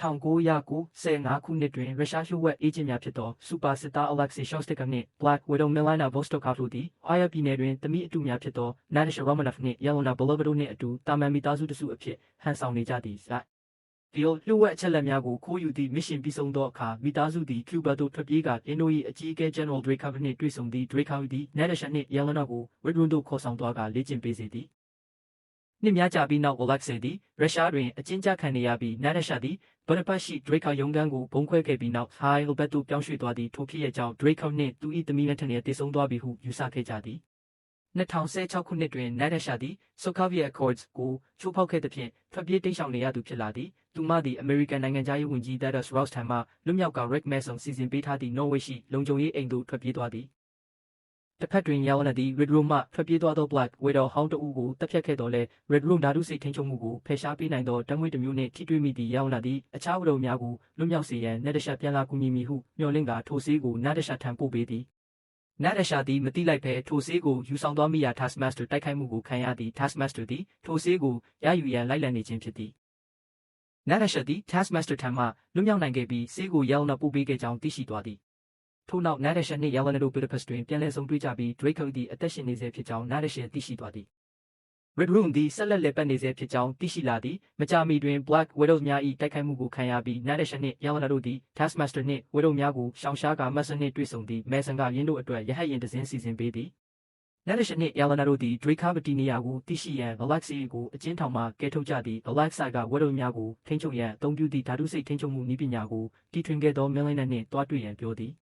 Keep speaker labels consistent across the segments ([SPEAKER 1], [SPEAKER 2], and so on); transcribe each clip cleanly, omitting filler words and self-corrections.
[SPEAKER 1] 1995 ခုနှစ်တွင်ရုရှားလျှို့ဝှက်အေဂျင့်များဖြစ်သောစူပါစစ်သား Alexei Shostakov နှင့် Black Widow Milana Vostokoff တို့သည်အာယာပြည်နယ်တွင်သမီးအတူများဖြစ်သော Natasha Romanoff နှင့် Yelena Belova တို့နှင့်အတူတာမန်မိသားစုတစုအဖြစ်ဟန်ဆောင်နေကြသည်။ဒီလိုလျှို့ဝှက်အချက်အလက်များကိုခိုးယူသည့်မစ်ရှင်ပြီးဆုံးသောအခါမိသားစုသည်ကျူဘာသို့ထွက်ပြေးကာအင်ဒို၏အကြီးအကဲ General Dreykov နှင့်တွေ့ဆုံသည့် Dreykov သည် Natasha နှင့် Yelena ကို Red Room သို့ခေါ်ဆောင်သွားကာလေ့ကျင့်ပေးစေသည်။နှစ်များကြာပြီးနောက် Alexei သည်ရုရှားတွင်အကျဉ်းချခံနေရပြီး Natasha သည်ဘဒပတ်ရှိ Dreykov ရုံးခန်းကိုဘုံခွဲခဲ့ပြီးနောက် High-Elbet သို့ပြောင်းရွှေ့သွားသည့်ထိုဖြစ်ရပ်ကြောင့် Dreykov နှင့်သူ၏သမီး Natalia သေဆုံးသွားပြီဟုယူဆခဲ့ကြသည်။2016ခုနှစ်တွင် Natasha သည် Sokovia Accords ကိုချိုးဖောက်ခဲ့သဖြင့်ထွက်ပြေးတိမ်းရှောင်နေရသူဖြစ်လာသည်။သူမသည်အမေရိကန်နိုင်ငံသားရေးဝန်ကြီး Thaddeus Ross ထံမှလွတ်မြောက်က Rick Mason စီစဉ်ပေးထားသည့် Norway ရှိလုံခြုံရေးအိမ်သို့ထွက်ပြေးသွားသည်။တစ်ဖက်တွင် Yelena သည် Red Room မှထွက်ပြေးသွားသော Black Widow ဟောင်းတဦးကိုတပ်ဖြတ်ခဲ့တော်လဲ Red Room ဓာတုစိတ်ထိန်းချုပ်မှုကိုဖယ်ရှားပေးနိုင်သောဓာတ်ငွေ့တစ်မျိုးနှင့်ထိတွေ့မိသည့် Yelena သည်အခြား Widow များကိုလွတ်မြောက်စေရန် Natasha ပြန်လာကူညီမည်ဟုမျှော်လင့်ကာထိုဆေးကို Natasha ထံပို့ပေးသည်။ Natasha သည်မသိလိုက်ဘဲထိုဆေးကိုယူဆောင်သွားမိရာ Taskmaster တိုက်ခိုက်မှုကိုခံရသည့် Taskmaster သည်ထိုဆေးကိုရယူရန်လိုက်လံနေခြင်းဖြစ်သည်။ Natasha သည် Taskmaster ထံမှလွတ်မြောက်နိုင်ခဲ့ပြီးဆေးကို Yelena ပို့ပေးခဲ့ကြောင်းသိရှိသွားသည်။ထို့နောက် Natasha နှင့် Yelena တို့ Budapest တွင်ပြန်လည်ဆုံတွေ့ကြပြီး Dreykov သည်အသက်ရှင်နေဆဲဖြစ်ကြောင်း Natasha သိရှိသွားသည်။ Red Room သည်ဆက်လက်လည်ပတ်နေဆဲဖြစ်ကြောင်းသိရှိလာသည်။မကြာမီတွင် Black Widows များ၏တိုက်ခိုက်မှုကိုခံရပြီး Natasha နှင့် Yelena တို့သည် Taskmaster နှင့် Widow များကိုရှောင်ရှားကာ Mason နှင့်တွေ့ဆုံသည့် Mason ကယင်းတို့အတွက်ရဟတ်ယာဉ်တစ်စင်းစီစဉ်ပေးသည်။ Natasha နှင့် Yelena တို့သည် Dreykov တည်နေရာကိုသိရှိရန် Alexei ကိုအကျဉ်းထောင်မှကယ်ထုတ်ကြသည်။ Alexei က Widow များကိုထိန်းချုပ်ရန်အသုံးပြုသည့်ဓာတုစိတ်ထိန်းချုပ်မှုနည်းပညာကိုတီထွင်ခဲ့သော Milena နှင့်တွားတွေ့ရန်ပြောသည်။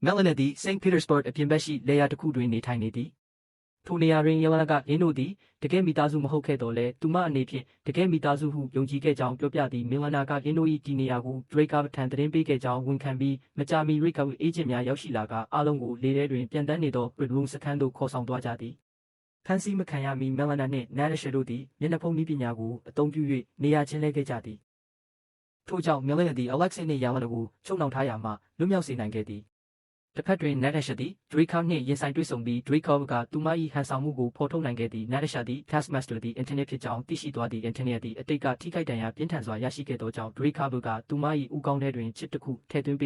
[SPEAKER 1] Milena သည် St. Petersburg အပြင်ဘက်ရှိလေယာတစ်ခုတွင်နေထိုင်နေသည်။ထိုနေရာတွင် Yelena ကယင်းတို့သည်တကယ်မိသားစုမဟုတ်ခဲ့တော်လဲသူမအနေဖြင့်တကယ်မိသားစုဟုယုံကြည်ခဲ့ကြောင်းပြောပြသည်။ Milena ကယင်းတို့၏တည်နေရာကို Dreykov ထံသတင်းပေးခဲ့ကြောင်းဝန်ခံပြီးမကြာမီ Dreykov အေဂျင့်များရောက်ရှိလာကာအားလုံးကိုလေထဲတွင်ပြန်တန်းနေသော Red Room စခန်းသို့ခေါ်ဆောင်သွားကြသည်။ဖမ်းဆီးမခံရမီ Milena နှင့် Natasha တို့သည်မျက်နှာဖုံးနည်းပညာကိုအသုံးပြု၍နေရာချင်းလဲခဲ့ကြသည်။ထို့ကြောင့် Milena သည် Alexei နှင့် Yelena ကိုချုပ်နှောင်ထားရာမှလွတ်မြောက်စေနိုင်ခဲ့သည်။တစ်ဖက်တွင် Natasha သည် Dreykov နှင့်ရင်ဆိုင်တွေ့ဆုံပြီး Dreykov ကသူမ၏ဟန်ဆောင်မှုကိုဖော်ထုတ်နိုင်ခဲ့သည်။ Natasha သည် Taskmaster သည် Internet ဖြစ်ကြောင်းသိရှိသွားသည်။ Internet သည်အတိတ်ကထိခိုက်ဒဏ်ရာပြင်းထန်စွာရရှိခဲ့သောကြောင့် Dreykov ကသူမ၏ဦးခေါင်းထဲတွင်ချစ်တစ်ခုထည့်သွင်းပေး